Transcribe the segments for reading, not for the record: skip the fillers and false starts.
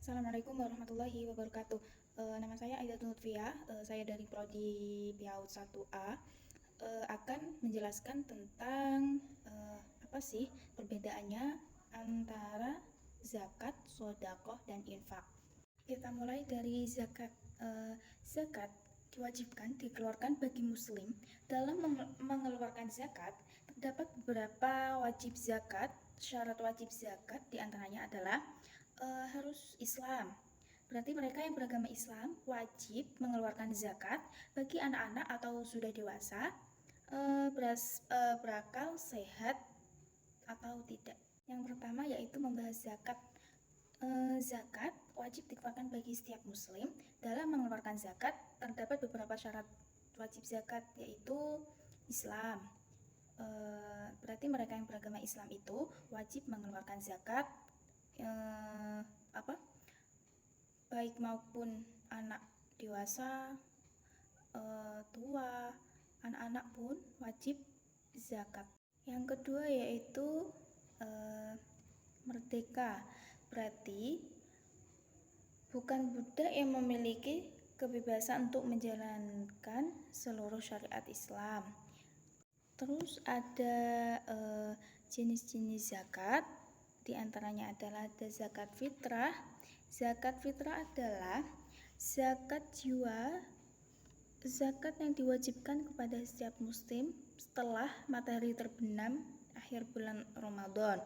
Assalamualaikum warahmatullahi wabarakatuh. Nama saya Aida Lutfia, saya dari Prodi PIAUD 1A, akan menjelaskan tentang apa sih perbedaannya antara zakat, sedekah, dan infak. Kita mulai dari zakat. Zakat diwajibkan dikeluarkan bagi muslim. Dalam mengeluarkan zakat, terdapat beberapa wajib zakat. Syarat wajib zakat diantaranya adalah harus Islam. Berarti mereka yang beragama Islam wajib mengeluarkan zakat bagi anak-anak atau sudah dewasa, berakal, sehat, atau tidak. Yang pertama yaitu membahas zakat. Zakat wajib dikeluarkan bagi setiap muslim. Dalam mengeluarkan zakat terdapat beberapa syarat wajib zakat, yaitu Islam. Berarti mereka yang beragama Islam itu wajib mengeluarkan zakat, baik maupun anak dewasa, tua, anak-anak pun wajib zakat. Yang kedua yaitu merdeka. Berarti bukan budak yang memiliki kebebasan untuk menjalankan seluruh syariat Islam. Terus ada jenis-jenis zakat. Di antaranya adalah ada zakat fitrah. Zakat fitrah adalah zakat jiwa, zakat yang diwajibkan kepada setiap muslim setelah matahari terbenam akhir bulan Ramadan.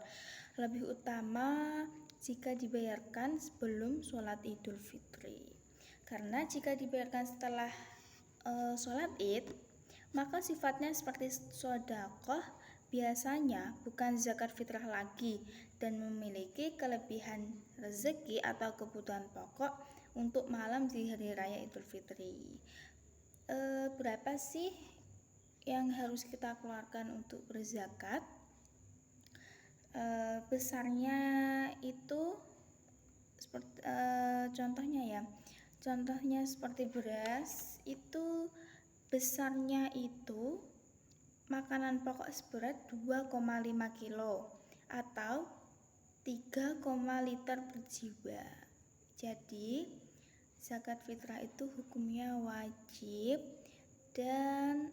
Lebih utama jika dibayarkan sebelum sholat Idul Fitri. Karena jika dibayarkan setelah sholat Id, maka sifatnya seperti sedekah, biasanya bukan zakat fitrah lagi dan memiliki kelebihan rezeki atau kebutuhan pokok untuk malam di hari raya Idul Fitri. Berapa sih yang harus kita keluarkan untuk berzakat? Besarnya itu seperti contohnya seperti beras itu besarnya itu makanan pokok seberat 2,5 kilo atau 3, liter per jiwa. Jadi zakat fitrah itu hukumnya wajib dan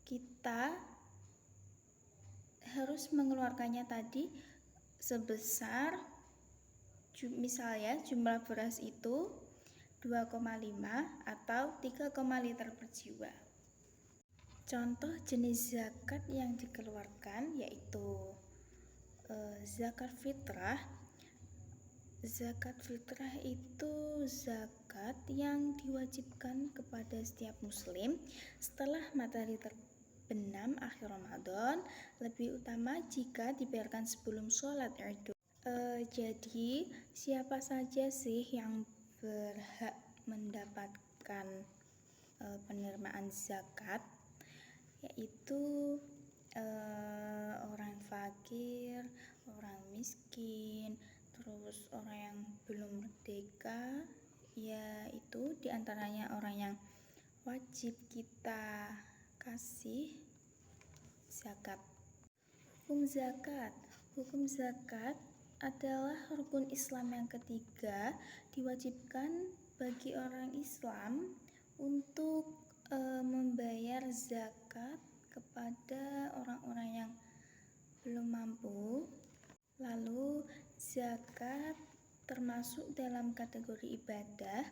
kita harus mengeluarkannya tadi sebesar, misalnya jumlah beras itu 2,5 atau 3, liter per jiwa. Contoh jenis zakat yang dikeluarkan yaitu zakat fitrah. Zakat fitrah itu zakat yang diwajibkan kepada setiap muslim setelah matahari terbenam akhir Ramadan, lebih utama jika dibayarkan sebelum sholat Idul. Jadi siapa saja sih yang berhak mendapatkan penerimaan zakat? Yaitu orang fakir, orang miskin, terus orang yang belum merdeka, yaitu diantaranya orang yang wajib kita kasih zakat. Hukum zakat adalah rukun Islam yang ketiga, diwajibkan bagi orang Islam untuk membayar zakat kepada orang-orang yang belum mampu. Lalu zakat termasuk dalam kategori ibadah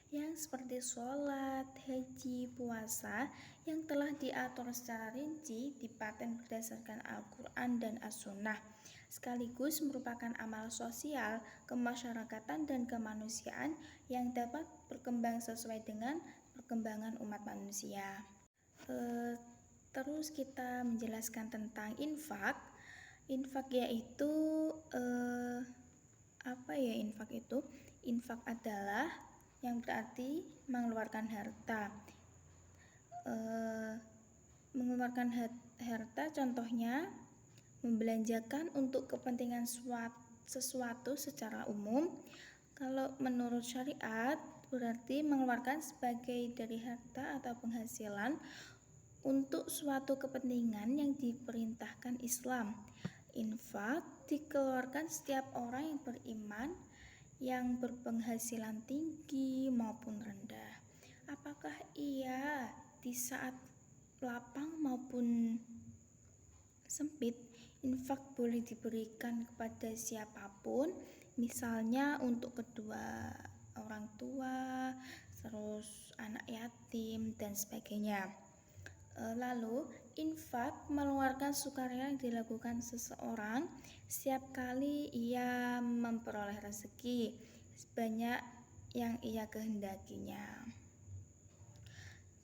yang seperti sholat, haji, puasa yang telah diatur secara rinci dipaten berdasarkan Al-Quran dan As-Sunnah, sekaligus merupakan amal sosial, kemasyarakatan, dan kemanusiaan yang dapat berkembang sesuai dengan perkembangan umat manusia. Terus kita menjelaskan tentang infak. Infak yaitu infak itu? Infak adalah yang berarti mengeluarkan harta. Mengeluarkan harta contohnya membelanjakan untuk kepentingan sesuatu secara umum. Kalau menurut syariat berarti mengeluarkan sebagai dari harta atau penghasilan untuk suatu kepentingan yang diperintahkan Islam. Infak dikeluarkan setiap orang yang beriman, yang berpenghasilan tinggi maupun rendah. Apakah ia di saat lapang maupun sempit, infak boleh diberikan kepada siapapun, misalnya untuk kedua orang tua, terus anak yatim dan sebagainya. Lalu infak mengeluarkan sukarela yang dilakukan seseorang setiap kali ia memperoleh rezeki sebanyak yang ia kehendakinya.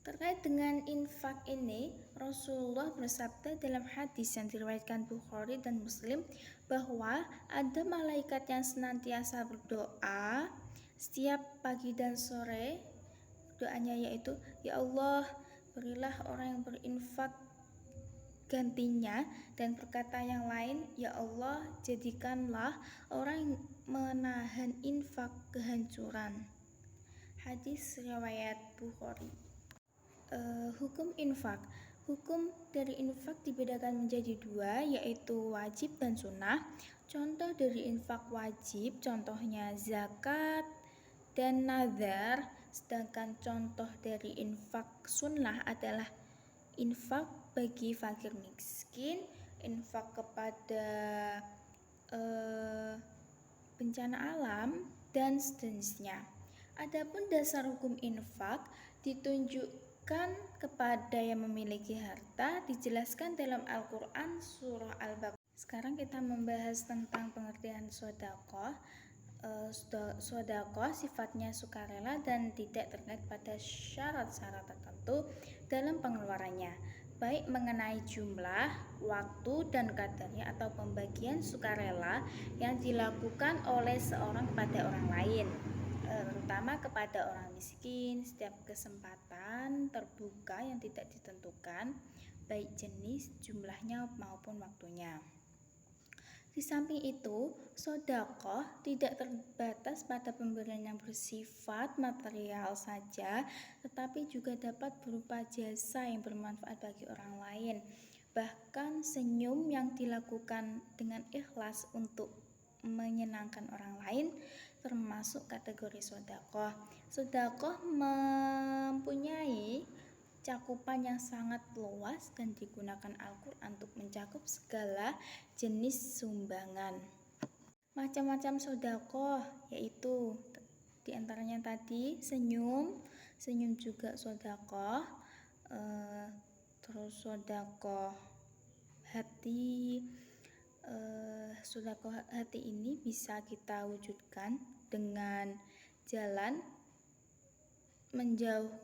Terkait dengan infak ini, Rasulullah bersabda dalam hadis yang diriwayatkan Bukhari dan Muslim bahwa ada malaikat yang senantiasa berdoa setiap pagi dan sore. Doanya yaitu, ya Allah, berilah orang yang berinfak gantinya, dan berkata yang lain, ya Allah, jadikanlah orang yang menahan infak kehancuran. Hadis riwayat Bukhari. Hukum infak. Hukum dari infak dibedakan menjadi dua, yaitu wajib dan sunnah. Contoh dari infak wajib, contohnya zakat dan nazar. Sedangkan contoh dari infak sunnah adalah infak bagi fakir miskin, infak kepada bencana alam, dan sejenisnya. Adapun dasar hukum infak ditunjukkan kepada yang memiliki harta, dijelaskan dalam Al-Quran surah Al-Baqarah. Sekarang kita membahas tentang pengertian sedekah. Sedekah sifatnya sukarela dan tidak terkait pada syarat-syarat tertentu dalam pengeluarannya, baik mengenai jumlah, waktu, dan kadarnya atau pembagian sukarela yang dilakukan oleh seorang kepada orang lain, terutama kepada orang miskin, setiap kesempatan terbuka yang tidak ditentukan, baik jenis, jumlahnya maupun waktunya. Di samping itu, sedekah tidak terbatas pada pemberian yang bersifat material saja, tetapi juga dapat berupa jasa yang bermanfaat bagi orang lain. Bahkan senyum yang dilakukan dengan ikhlas untuk menyenangkan orang lain termasuk kategori sedekah. Sedekah mempunyai cakupan yang sangat luas dan digunakan Al-Quran untuk mencakup segala jenis sumbangan. Macam-macam sedekah yaitu diantaranya tadi senyum juga sedekah, terus sedekah hati. Sedekah hati ini bisa kita wujudkan dengan jalan menjauh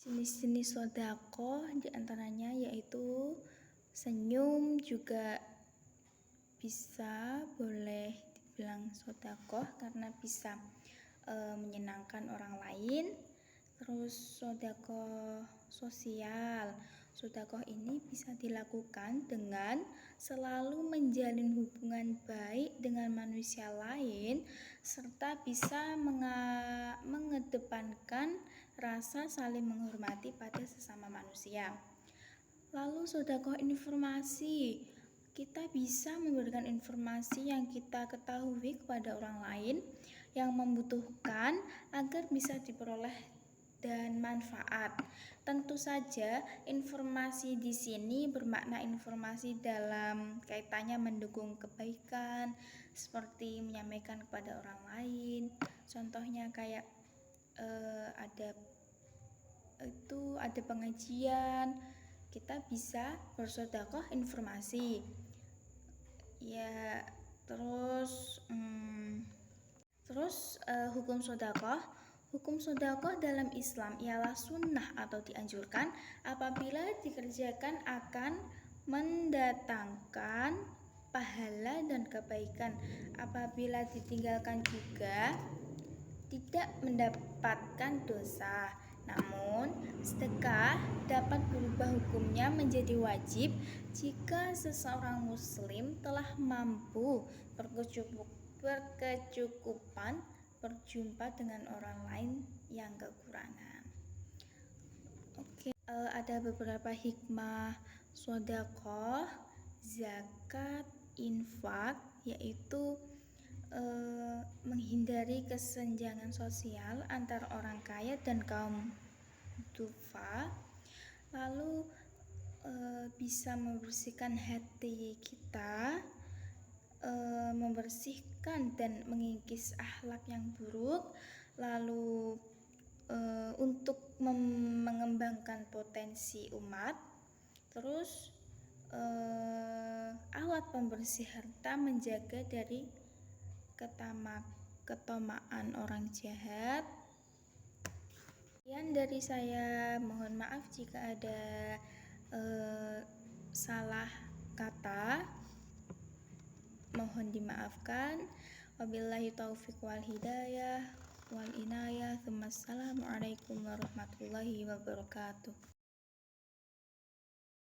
jenis-jenis sedekah diantaranya yaitu senyum juga bisa boleh dibilang sedekah karena bisa menyenangkan orang lain. Terus sedekah sosial. Sedekah ini bisa dilakukan dengan selalu menjalin hubungan baik dengan manusia lain serta bisa mengedepankan rasa saling menghormati pada sesama manusia. Lalu sedekah informasi. Kita bisa memberikan informasi yang kita ketahui kepada orang lain yang membutuhkan agar bisa diperoleh dan manfaat. Tentu saja informasi di sini bermakna informasi dalam kaitannya mendukung kebaikan, seperti menyampaikan kepada orang lain. Contohnya kayak ada pengajian, kita bisa bersedekah informasi. Ya, terus hukum sedekah. Hukum sedekah dalam Islam ialah sunnah atau dianjurkan apabila dikerjakan akan mendatangkan pahala dan kebaikan. Apabila ditinggalkan juga tidak mendapatkan dosa. Namun, sedekah dapat berubah hukumnya menjadi wajib jika seseorang muslim telah mampu berkecukupan berjumpa dengan orang lain yang kekurangan. Ada beberapa hikmah Sodaqoh, zakat, infak, yaitu menghindari kesenjangan sosial antara orang kaya dan kaum duafa, lalu bisa membersihkan hati kita, membersihkan dan mengikis akhlak yang buruk, lalu untuk mengembangkan potensi umat. Terus alat pembersih harta menjaga dari ketamaan orang jahat. Sekian dari saya, mohon maaf jika ada salah kata, mohon dimaafkan. Wabillahi taufiq wal hidayah wal inayah. Assalamualaikum warahmatullahi wabarakatuh.